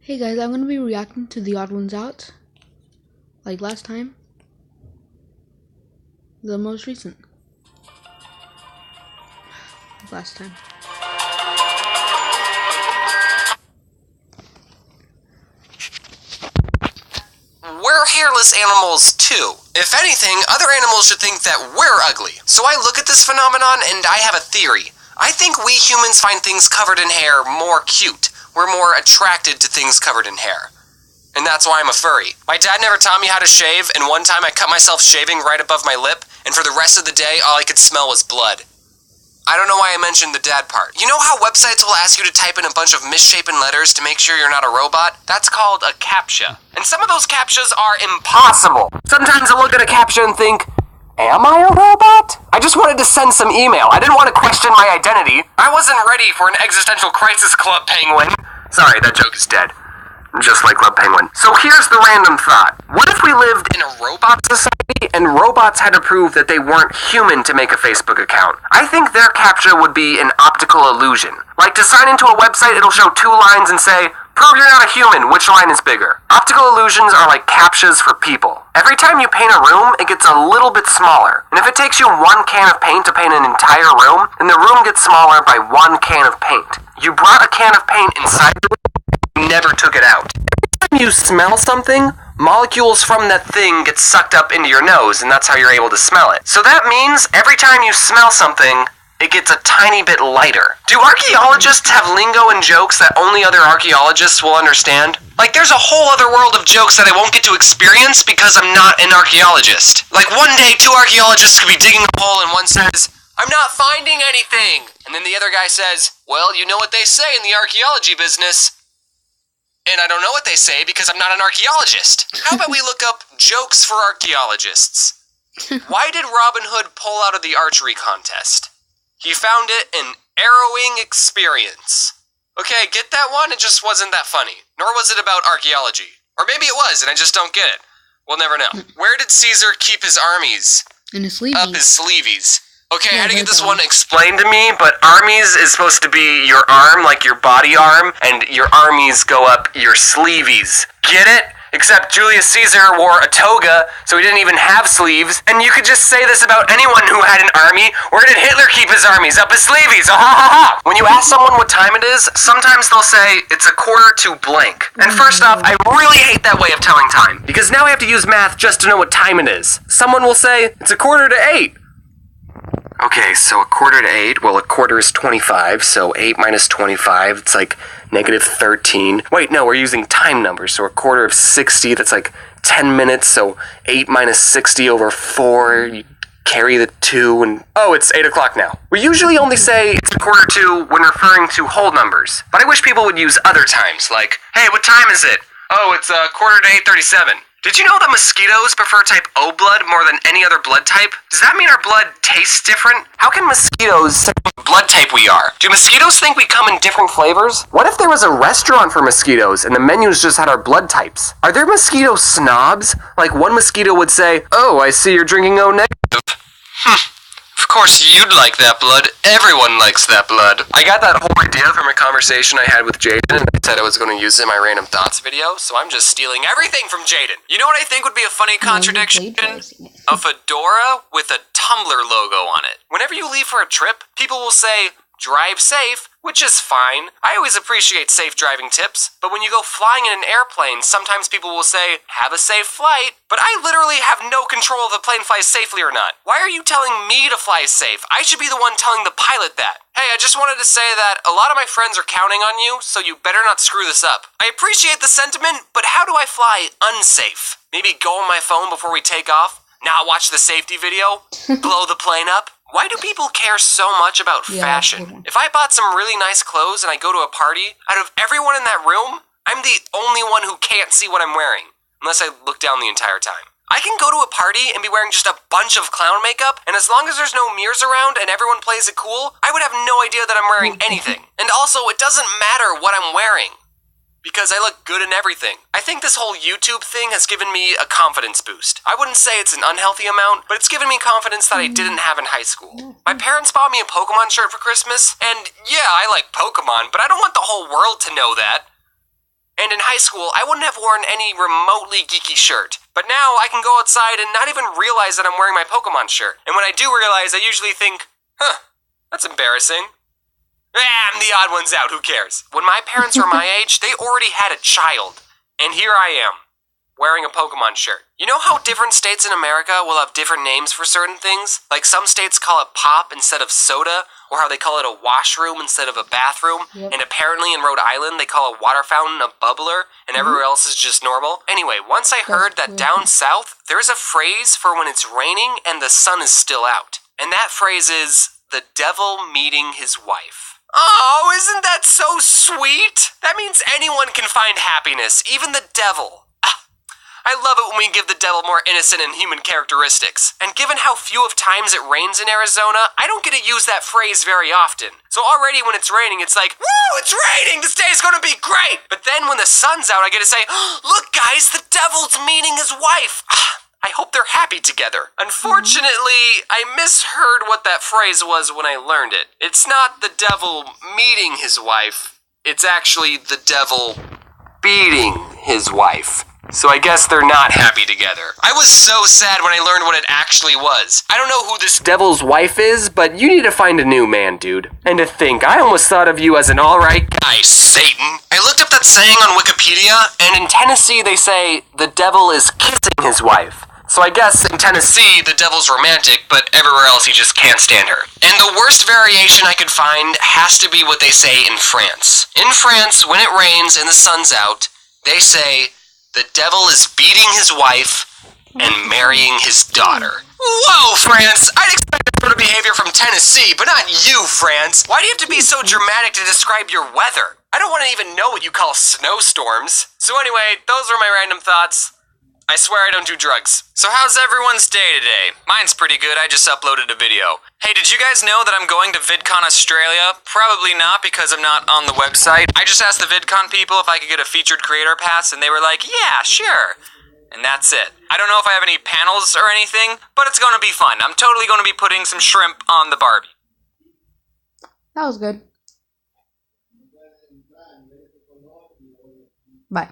Hey guys, I'm gonna be reacting to The Odd Ones Out, like last time. The most recent. Last time. We're hairless animals too. If anything, other animals should think that we're ugly. So I look at this phenomenon and I have a theory. I think we humans find things covered in hair more cute. We're more attracted to things covered in hair. And that's why I'm a furry. My dad never taught me how to shave, and one time I cut myself shaving right above my lip, and for the rest of the day, all I could smell was blood. I don't know why I mentioned the dad part. You know how websites will ask you to type in a bunch of misshapen letters to make sure you're not a robot? That's called a CAPTCHA. And some of those CAPTCHAs are impossible. Sometimes I look at a CAPTCHA and think, am I a robot? I just wanted to send some email. I didn't want to question my identity. I wasn't ready for an existential crisis, Club Penguin. Sorry, that joke is dead. Just like Club Penguin. So here's the random thought. What if we lived in a robot society and robots had to prove that they weren't human to make a Facebook account? I think their CAPTCHA would be an optical illusion. Like to sign into a website, it'll show two lines and say, prove you're not a human, which line is bigger? Optical illusions are like CAPTCHAs for people. Every time you paint a room, it gets a little bit smaller. And if it takes you one can of paint to paint an entire room, then the room gets smaller by one can of paint. You brought a can of paint inside the room, you never took it out. Every time you smell something, molecules from that thing get sucked up into your nose, and that's how you're able to smell it. So that means every time you smell something, it gets a tiny bit lighter. Do archaeologists have lingo and jokes that only other archaeologists will understand? Like, there's a whole other world of jokes that I won't get to experience because I'm not an archaeologist. Like, one day, two archaeologists could be digging a hole and one says, I'm not finding anything. And then the other guy says, well, you know what they say in the archaeology business. And I don't know what they say because I'm not an archaeologist. How about we look up jokes for archaeologists? Why did Robin Hood pull out of the archery contest? He found it an harrowing experience. Okay, get that one? It just wasn't that funny. Nor was it about archaeology. Or maybe it was, and I just don't get it. We'll never know. Where did Caesar keep his armies? In his sleeves. Up his sleeveys. Okay, Yeah, I had to get this one. one explained to me, but armies is supposed to be your arm, like your body arm, and your armies go up your sleeveys. Get it? Except Julius Caesar wore a toga, so he didn't even have sleeves, and you could just say this about anyone who had an army. Where did Hitler keep his armies? Up his sleeveys. Ha ha ha! When you ask someone what time it is, sometimes they'll say, it's a quarter to blank. And first off, I really hate that way of telling time, because now I have to use math just to know what time it is. Someone will say, it's a quarter to 8. Okay, so a quarter to 8, well, a quarter is 25, so 8 minus 25, it's like negative 13. Wait, no, we're using time numbers, so a quarter of 60, that's like 10 minutes, so 8 minus 60 over 4, you carry the 2, and oh, it's 8 o'clock now. We usually only say it's a quarter to when referring to whole numbers, but I wish people would use other times, like, hey, what time is it? Oh, it's a quarter to 8:37. Did you know that mosquitoes prefer type O blood more than any other blood type? Does that mean our blood tastes different? How can mosquitoes say what blood type we are? Do mosquitoes think we come in different flavors? What if there was a restaurant for mosquitoes and the menus just had our blood types? Are there mosquito snobs? Like one mosquito would say, oh, I see you're drinking O negative. Of course you'd like that blood. Everyone likes that blood. I got that whole idea from a conversation I had with Jaden, and I said I was going to use it in my Random Thoughts video, so I'm just stealing everything from Jaden. You know what I think would be a funny contradiction? A fedora with a Tumblr logo on it. Whenever you leave for a trip, people will say, drive safe, which is fine. I always appreciate safe driving tips, but when you go flying in an airplane, sometimes people will say, have a safe flight, but I literally have no control if the plane flies safely or not. Why are you telling me to fly safe? I should be the one telling the pilot that. Hey, I just wanted to say that a lot of my friends are counting on you, so you better not screw this up. I appreciate the sentiment, but how do I fly unsafe? Maybe go on my phone before we take off? Not watch the safety video? Blow the plane up? Why do people care so much about fashion? If I bought some really nice clothes and I go to a party, out of everyone in that room, I'm the only one who can't see what I'm wearing, unless I look down the entire time. I can go to a party and be wearing just a bunch of clown makeup, and as long as there's no mirrors around and everyone plays it cool, I would have no idea that I'm wearing anything. And also, it doesn't matter what I'm wearing, because I look good in everything. I think this whole YouTube thing has given me a confidence boost. I wouldn't say it's an unhealthy amount, but it's given me confidence that I didn't have in high school. My parents bought me a Pokemon shirt for Christmas, and yeah, I like Pokemon, but I don't want the whole world to know that. And in high high school, I wouldn't have worn any remotely geeky shirt. But now I can go outside and not even realize that I'm wearing my Pokemon shirt. And when I do realize, I usually think, that's embarrassing. I'm the odd ones out, who cares? When my parents were my age, they already had a child. And here I am, wearing a Pokemon shirt. You know how different states in America will have different names for certain things? Like some states call it pop instead of soda, or how they call it a washroom instead of a bathroom. Yep. And apparently in Rhode Island, they call a water fountain a bubbler, and everywhere else is just normal. Anyway, once I heard that down south, there's a phrase for when it's raining and the sun is still out. And that phrase is, the devil meeting his wife. Oh, isn't that so sweet? That means anyone can find happiness, even the devil. I love it when we give the devil more innocent and human characteristics. And given how few of times it rains in Arizona, I don't get to use that phrase very often. So already when it's raining, it's like, woo, it's raining, this day's gonna be great! But then when the sun's out, I get to say, look guys, the devil's meeting his wife. I hope they're happy together. Unfortunately, I misheard what that phrase was when I learned it. It's not the devil meeting his wife, it's actually the devil beating his wife. So I guess they're not happy together. I was so sad when I learned what it actually was. I don't know who this devil's wife is, but you need to find a new man, dude. And to think, I almost thought of you as an alright guy, Satan. I looked up that saying on Wikipedia, and in Tennessee they say, the devil is kissing his wife. So I guess in Tennessee, the devil's romantic, but everywhere else he just can't stand her. And the worst variation I could find has to be what they say in France. In France, when it rains and the sun's out, they say, the devil is beating his wife and marrying his daughter. Whoa, France! I'd expect that sort of behavior from Tennessee, but not you, France! Why do you have to be so dramatic to describe your weather? I don't want to even know what you call snowstorms. So anyway, those were my random thoughts. I swear I don't do drugs. So how's everyone's day today? Mine's pretty good, I just uploaded a video. Hey, did you guys know that I'm going to VidCon Australia? Probably not because I'm not on the website. I just asked the VidCon people if I could get a featured creator pass and they were like, yeah, sure. And that's it. I don't know if I have any panels or anything, but it's gonna be fun. I'm totally gonna be putting some shrimp on the Barbie. That was good. Bye.